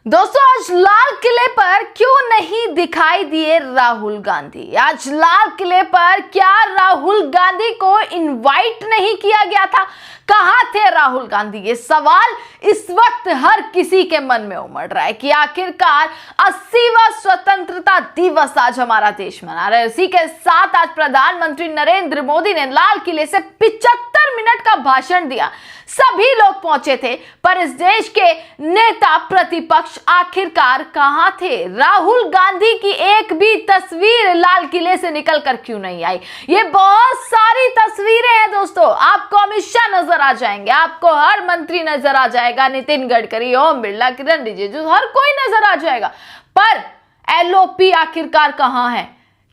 दोस्तों, आज लाल किले पर क्यों नहीं दिखाई दिए राहुल गांधी? आज लाल किले पर क्या राहुल गांधी को इनवाइट नहीं किया गया था? कहां थे राहुल गांधी? ये सवाल इस वक्त हर किसी के मन में उमड़ रहा है कि आखिरकार 80वां स्वतंत्रता दिवस आज हमारा देश मना रहा है। इसी के साथ आज प्रधानमंत्री नरेंद्र मोदी ने लाल किले से 75 मिनट का भाषण दिया। सभी लोग पहुंचे थे, पर इस देश के नेता प्रतिपक्ष आखिरकार कहां थे? राहुल गांधी की एक भी तस्वीर लाल किले से निकलकर क्यों नहीं आई? ये बहुत सारी तस्वीरें हैं दोस्तों। आपको अमित शाह नजर आ जाएंगे, आपको हर मंत्री नजर आ जाएगा, नितिन गडकरी, ओम बिरला, किरण रिजिजू, हर कोई नजर आ जाएगा। पर एलओपी आखिरकार कहां है?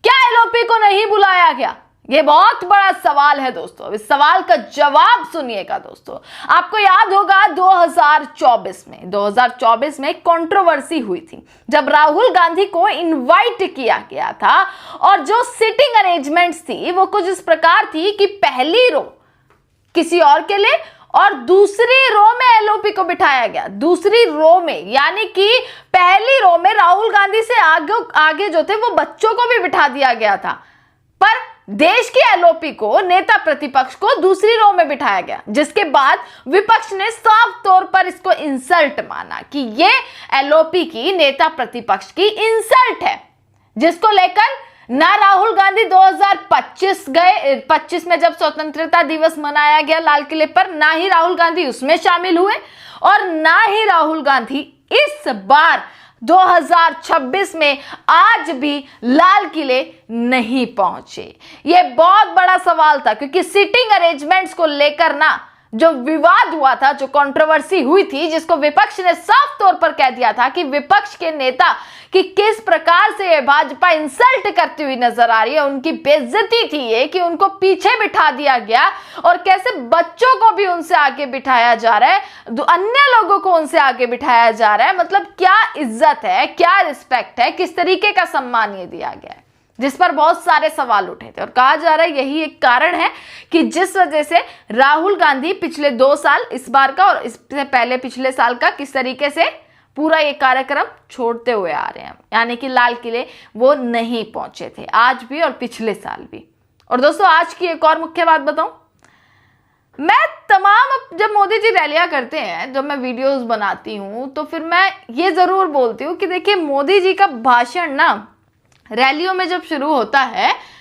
क्या एलओपी को नहीं बुलाया गया? ये बहुत बड़ा सवाल है दोस्तों। इस सवाल का जवाब सुनिएगा दोस्तों। आपको याद होगा 2024 में कंट्रोवर्सी हुई थी जब राहुल गांधी को इनवाइट किया गया था, और जो सीटिंग अरेंजमेंट्स थी वो कुछ इस प्रकार थी कि पहली रो किसी और के लिए और दूसरी रो में एलओपी को बिठाया गया। दूसरी रो में यानी कि पहली रो में राहुल गांधी से आगे जो थे वो बच्चों को भी बिठा दिया गया था, पर देश की एलओपी को, नेता प्रतिपक्ष को दूसरी रो में बिठाया गया, जिसके बाद विपक्ष ने साफ तौर पर इसको इंसल्ट माना कि ये एलओपी की, नेता प्रतिपक्ष की इंसल्ट है, जिसको लेकर ना राहुल गांधी 2025 गए, 25 में जब स्वतंत्रता दिवस मनाया गया लाल किले पर, ना ही राहुल गांधी उसमें शामिल हुए, और ना ही राहुल गांधी इस बार 2026 में आज भी लाल किले नहीं पहुंचे। यह बहुत बड़ा सवाल था, क्योंकि सीटिंग अरेंजमेंट्स को लेकर ना जो विवाद हुआ था, जो कंट्रोवर्सी हुई थी, जिसको विपक्ष ने साफ तौर पर कह दिया था कि विपक्ष के नेता कि किस प्रकार से भाजपा इंसल्ट करती हुई नजर आ रही है, उनकी बेइज्जती थी ये कि उनको पीछे बिठा दिया गया, और कैसे बच्चों को भी उनसे आगे बिठाया जा रहा है, अन्य लोगों को उनसे आगे बिठाया जा रहा है। मतलब क्या इज्जत है, क्या रिस्पेक्ट है, किस तरीके का सम्मान ये दिया गया है, जिस पर बहुत सारे सवाल उठे थे। और कहा जा रहा है यही एक कारण है कि जिस वजह से राहुल गांधी पिछले 2 साल, इस बार का और इससे पहले पिछले साल का, किस तरीके से पूरा ये कार्यक्रम छोड़ते हुए आ रहे हैं, यानी कि लाल किले वो नहीं पहुंचे थे आज भी और पिछले साल भी। और दोस्तों, आज की एक और मुख्य बात बताऊं, मैं तमाम जब मोदी जी रैलियां करते हैं, जब मैं वीडियोस बनाती हूं, तो फिर मैं ये जरूर बोलती हूं कि देखिए, मोदी जी का भाषण ना रैलियों में जब शुरू होता है,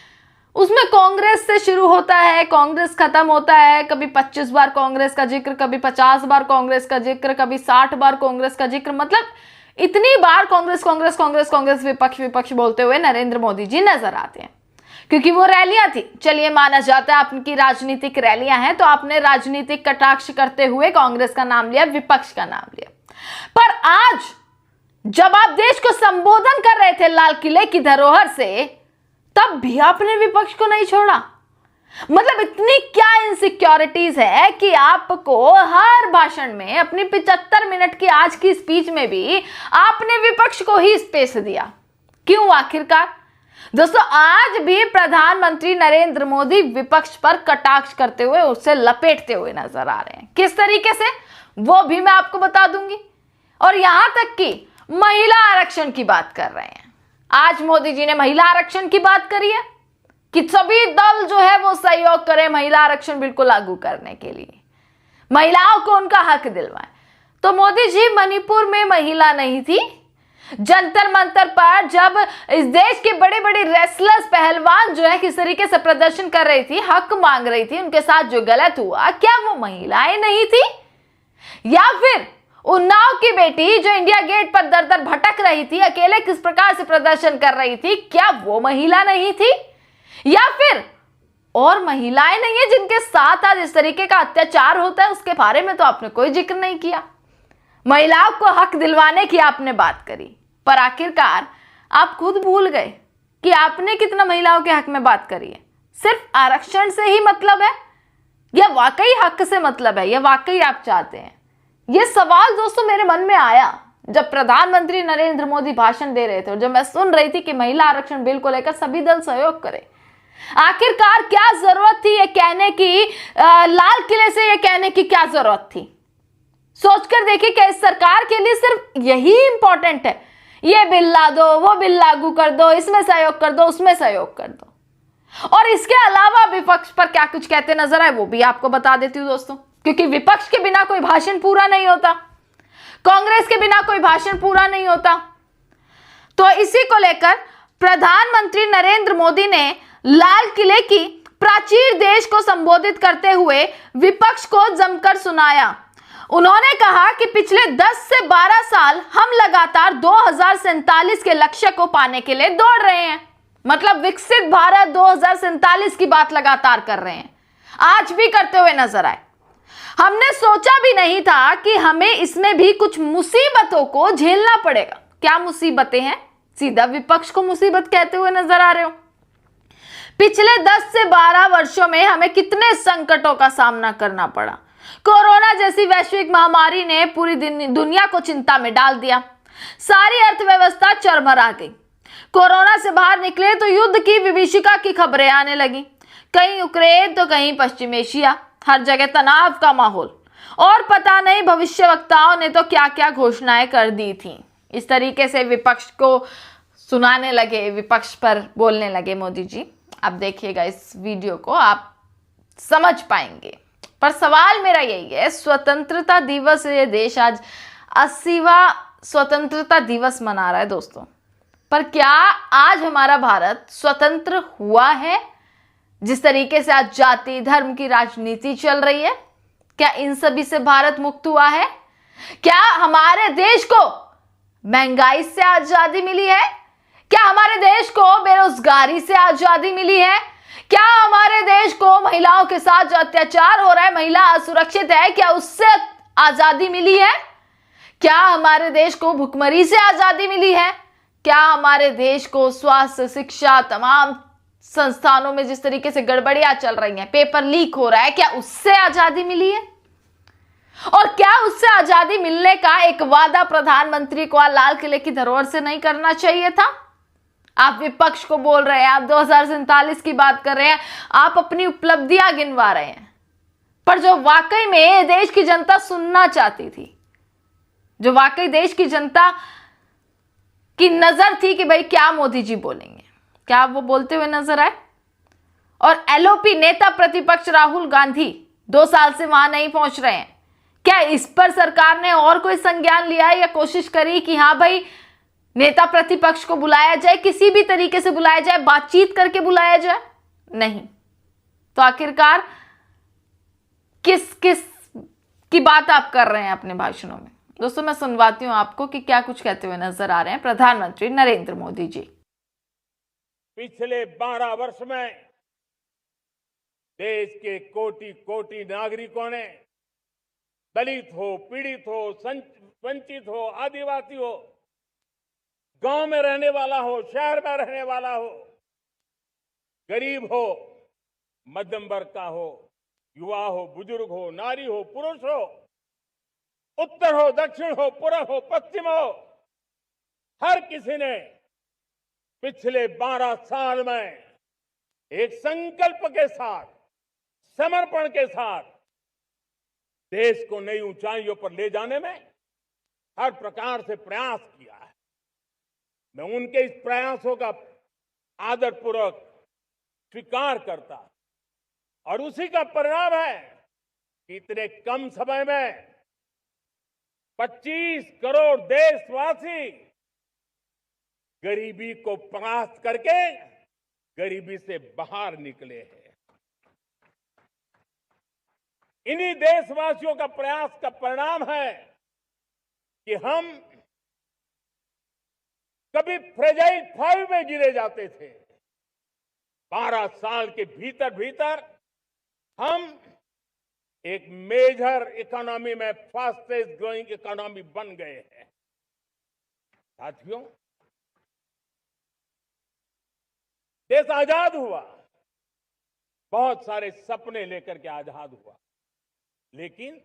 उसमें कांग्रेस से शुरू होता है, कांग्रेस खत्म होता है, कभी 25 बार कांग्रेस का जिक्र, कभी 50 बार कांग्रेस का जिक्र, कभी 60 बार कांग्रेस का जिक्र। मतलब इतनी बार कांग्रेस कांग्रेस कांग्रेस कांग्रेस, विपक्ष विपक्ष बोलते हुए नरेंद्र मोदी जी नजर आते हैं, क्योंकि वो रैलियां थी। चलिए, माना जाता है आपकी राजनीतिक रैलियां हैं, तो आपने राजनीतिक कटाक्ष करते हुए कांग्रेस का नाम लिया, विपक्ष का नाम लिया। पर आज जब आप देश को संबोधन कर रहे थे लाल किले की धरोहर से, तब भी आपने विपक्ष को नहीं छोड़ा। मतलब इतनी क्या इनसिक्योरिटीज है कि आपको हर भाषण में, अपनी 75 मिनट की आज की स्पीच में भी आपने विपक्ष को ही स्पेस दिया। क्यों आखिरकार? दोस्तों, आज भी प्रधानमंत्री नरेंद्र मोदी विपक्ष पर कटाक्ष करते हुए, उससे लपेटते हुए नजर आ रहे हैं। किस तरीके से, वो भी मैं आपको बता दूंगी। और यहां तक कि महिला आरक्षण की बात कर रहे हैं। आज मोदी जी ने महिला आरक्षण की बात करी है कि सभी दल जो है वो सहयोग करें महिला आरक्षण बिल्कुल लागू करने के लिए, महिलाओं को उनका हक दिलवाएं। तो मोदी जी मणिपुर में महिला नहीं थी, जंतर मंतर पर जब इस देश के बड़े बड़े रेसलर्स, पहलवान जो है किस तरीके से प्रदर्शन कर रही थी, हक मांग रही थी, उनके साथ जो गलत हुआ, क्या वो महिलाएं नहीं थी? या फिर उन्नाव की बेटी जो इंडिया गेट पर दर दर भटक रही थी, अकेले किस प्रकार से प्रदर्शन कर रही थी, क्या वो महिला नहीं थी? या फिर और महिलाएं नहीं है जिनके साथ आज इस तरीके का अत्याचार होता है, उसके बारे में तो आपने कोई जिक्र नहीं किया। महिलाओं को हक दिलवाने की आपने बात करी, पर आखिरकार आप खुद भूल गए कि आपने कितना महिलाओं के हक में बात करी है। सिर्फ आरक्षण से ही मतलब है, या वाकई हक से मतलब है, या वाकई आप चाहते हैं? यह सवाल दोस्तों मेरे मन में आया जब प्रधानमंत्री नरेंद्र मोदी भाषण दे रहे थे, और जब मैं सुन रही थी कि महिला आरक्षण बिल को लेकर सभी दल सहयोग करें। आखिरकार क्या जरूरत थी ये कहने की, लाल किले से ये कहने की क्या जरूरत थी? सोचकर देखिए, क्या इस सरकार के लिए सिर्फ यही इंपॉर्टेंट है? ये बिल ला दो, वो बिल लागू कर दो, इसमें सहयोग कर दो, उसमें सहयोग कर दो। और इसके अलावा विपक्ष पर क्या कुछ कहते नजर आए वो भी आपको बता देती हूं दोस्तों, क्योंकि विपक्ष के बिना कोई भाषण पूरा नहीं होता, कांग्रेस के बिना कोई भाषण पूरा नहीं होता। तो इसी को लेकर प्रधानमंत्री नरेंद्र मोदी ने लाल किले की प्राचीर देश को संबोधित करते हुए विपक्ष को जमकर सुनाया। उन्होंने कहा कि पिछले 10 से 12 साल हम लगातार 2047 के लक्ष्य को पाने के लिए दौड़ रहे हैं। मतलब विकसित भारत 2047 की बात लगातार कर रहे हैं, आज भी करते हुए नजर आए। हमने सोचा भी नहीं था कि हमें इसमें भी कुछ मुसीबतों को झेलना पड़ेगा। क्या मुसीबतें हैं? सीधा विपक्ष को मुसीबत कहते हुए नजर आ रहे हो। पिछले 10 से 12 वर्षों में हमें कितने संकटों का सामना करना पड़ा। कोरोना जैसी वैश्विक महामारी ने पूरी दुनिया को चिंता में डाल दिया। सारी अर्थव्यवस्था चरमरा गई। कोरोना से बाहर निकले तो युद्ध की विभीषिका की खबरें आने लगी, कहीं यूक्रेन तो कहीं पश्चिम एशिया, हर जगह तनाव का माहौल। और पता नहीं भविष्यवक्ताओं ने तो क्या क्या घोषणाएं कर दी थी। इस तरीके से विपक्ष को सुनाने लगे, विपक्ष पर बोलने लगे मोदी जी। अब देखिएगा इस वीडियो को, आप समझ पाएंगे। पर सवाल मेरा यही है, स्वतंत्रता दिवस, ये देश आज 80वां स्वतंत्रता दिवस मना रहा है दोस्तों, पर क्या आज हमारा भारत स्वतंत्र हुआ है? जिस तरीके से आज जाति धर्म की राजनीति चल रही है, क्या इन सभी से भारत मुक्त हुआ है? क्या हमारे देश को महंगाई से आजादी मिली है? क्या हमारे देश को बेरोजगारी से आजादी मिली है? क्या हमारे देश को महिलाओं के साथ जो अत्याचार हो रहा है, महिला असुरक्षित है, क्या उससे आजादी मिली है? क्या हमारे देश को भुखमरी से आजादी मिली है? क्या हमारे देश को स्वास्थ्य, शिक्षा, तमाम संस्थानों में जिस तरीके से गड़बड़ियां चल रही हैं, पेपर लीक हो रहा है, क्या उससे आजादी मिली है? और क्या उससे आजादी मिलने का एक वादा प्रधानमंत्री को लाल किले की धरोहर से नहीं करना चाहिए था? आप विपक्ष को बोल रहे हैं, आप 2047 की बात कर रहे हैं, आप अपनी उपलब्धियां गिनवा रहे हैं, पर जो वाकई में देश की जनता सुनना चाहती थी, जो वाकई देश की जनता की नजर थी कि भाई क्या मोदी जी बोलेंगे, क्या वो बोलते हुए नजर आए? और एलओपी नेता प्रतिपक्ष राहुल गांधी 2 साल से वहां नहीं पहुंच रहे हैं। क्या इस पर सरकार ने और कोई संज्ञान लिया या कोशिश करी कि हाँ भाई नेता प्रतिपक्ष को बुलाया जाए, किसी भी तरीके से बुलाया जाए, बातचीत करके बुलाया जाए? नहीं। तो आखिरकार किस किस की बात आप कर रहे हैं अपने भाषणों में? दोस्तों मैं सुनवाती हूं आपको कि क्या कुछ कहते हुए नजर आ रहे हैं प्रधानमंत्री नरेंद्र मोदी जी। पिछले 12 वर्ष में देश के कोटि कोटि नागरिकों ने, दलित हो, पीड़ित हो, वंचित हो, आदिवासी हो, गांव में रहने वाला हो, शहर में रहने वाला हो, गरीब हो, मध्यम वर्ग का हो, युवा हो, बुजुर्ग हो, नारी हो, पुरुष हो, उत्तर हो, दक्षिण हो, पूर्व हो, पश्चिम हो, हर किसी ने पिछले 12 साल में एक संकल्प के साथ, समर्पण के साथ देश को नई ऊंचाइयों पर ले जाने में हर प्रकार से प्रयास किया है। मैं उनके इस प्रयासों का आदरपूर्वक स्वीकार करता और उसी का परिणाम है कि इतने कम समय में 25 करोड़ देशवासी गरीबी को परास्त करके गरीबी से बाहर निकले हैं। इन्हीं देशवासियों का प्रयास का परिणाम है कि हम कभी फ्रेजाइल 5 में गिरे जाते थे। 12 साल के भीतर भीतर हम एक मेजर इकोनॉमी में फास्टेस्ट ग्रोइंग इकोनॉमी बन गए हैं। साथियों, देश आजाद हुआ, बहुत सारे सपने लेकर के आजाद हुआ, लेकिन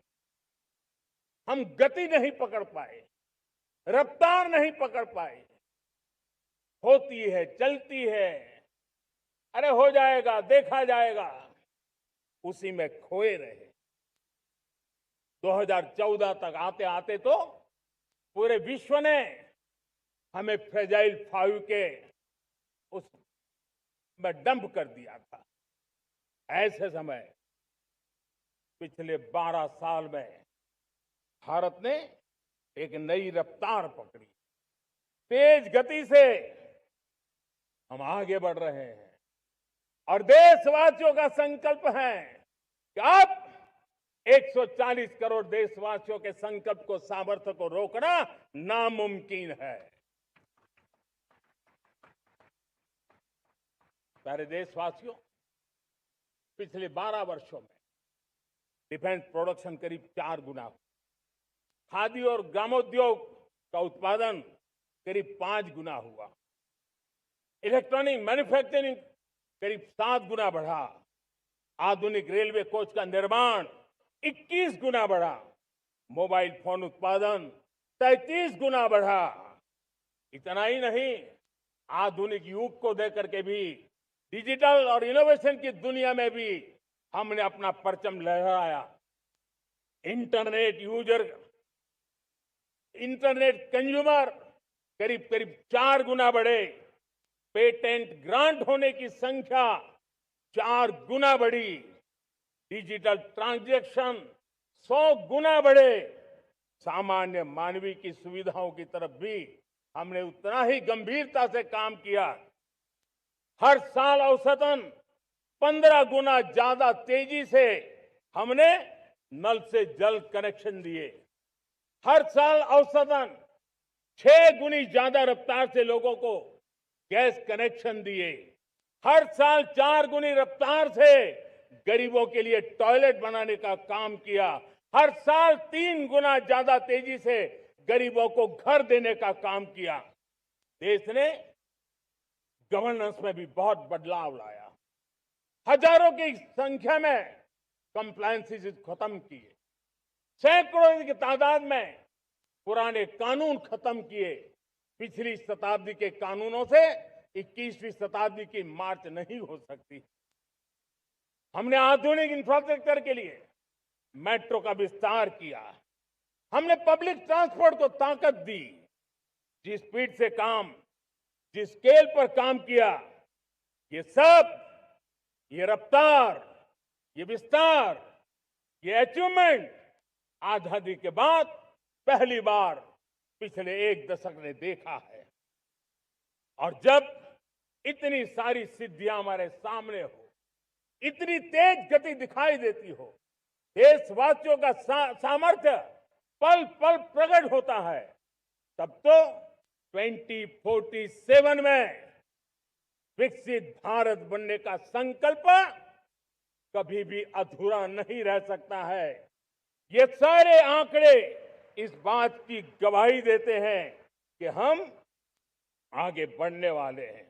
हम गति नहीं पकड़ पाए, रफ्तार नहीं पकड़ पाए। होती है, चलती है, अरे हो जाएगा, देखा जाएगा, उसी में खोए रहे। 2014 तक आते आते तो पूरे विश्व ने हमें फ्रेजाइल 5 के उस में डंप कर दिया था। ऐसे समय पिछले 12 साल में भारत ने एक नई रफ्तार पकड़ी। तेज गति से हम आगे बढ़ रहे हैं और देशवासियों का संकल्प है कि अब 140 करोड़ देशवासियों के संकल्प को, सामर्थ्य को रोकना नामुमकिन है। प्यारे देशवासियों, पिछले 12 वर्षों में डिफेंस प्रोडक्शन करीब 4 गुना हुआ। खादी और ग्रामोद्योग का उत्पादन करीब 5 गुना हुआ। इलेक्ट्रॉनिक मैन्युफैक्चरिंग करीब 7 गुना बढ़ा। आधुनिक रेलवे कोच का निर्माण 21 गुना बढ़ा। मोबाइल फोन उत्पादन 33 गुना बढ़ा। इतना ही नहीं, आधुनिक युग को देकर के भी डिजिटल और इनोवेशन की दुनिया में भी हमने अपना परचम लहराया। इंटरनेट कंज्यूमर करीब करीब 4 गुना बढ़े। पेटेंट ग्रांट होने की संख्या 4 गुना बढ़ी। डिजिटल ट्रांजैक्शन 100 गुना बढ़े। सामान्य मानवीय की सुविधाओं की तरफ भी हमने उतना ही गंभीरता से काम किया। हर साल औसतन 15 गुना ज्यादा तेजी से हमने नल से जल कनेक्शन दिए। हर साल औसतन 6 गुनी ज्यादा रफ्तार से लोगों को गैस कनेक्शन दिए। हर साल 4 गुनी रफ्तार से गरीबों के लिए टॉयलेट बनाने का काम किया। हर साल 3 गुना ज्यादा तेजी से गरीबों को घर देने का काम किया। देश ने गवर्नेंस में भी बहुत बदलाव लाया। हजारों की संख्या में कंप्लायंसेस खत्म किए। सैकड़ों की तादाद में पुराने कानून खत्म किए। पिछली शताब्दी के कानूनों से 21वीं शताब्दी की मार्च नहीं हो सकती। हमने आधुनिक इंफ्रास्ट्रक्चर के लिए मेट्रो का विस्तार किया। हमने पब्लिक ट्रांसपोर्ट को ताकत दी। जिस स्पीड से काम, जिस स्केल पर काम किया, ये सब, ये रफ्तार, ये विस्तार, ये अचीवमेंट आजादी के बाद पहली बार पिछले 1 दशक ने देखा है। और जब इतनी सारी सिद्धियां हमारे सामने हो, इतनी तेज गति दिखाई देती हो, देशवासियों का सामर्थ्य पल पल प्रकट होता है, तब तो 2047 में विकसित भारत बनने का संकल्प कभी भी अधूरा नहीं रह सकता है। ये सारे आंकड़े इस बात की गवाही देते हैं कि हम आगे बढ़ने वाले हैं।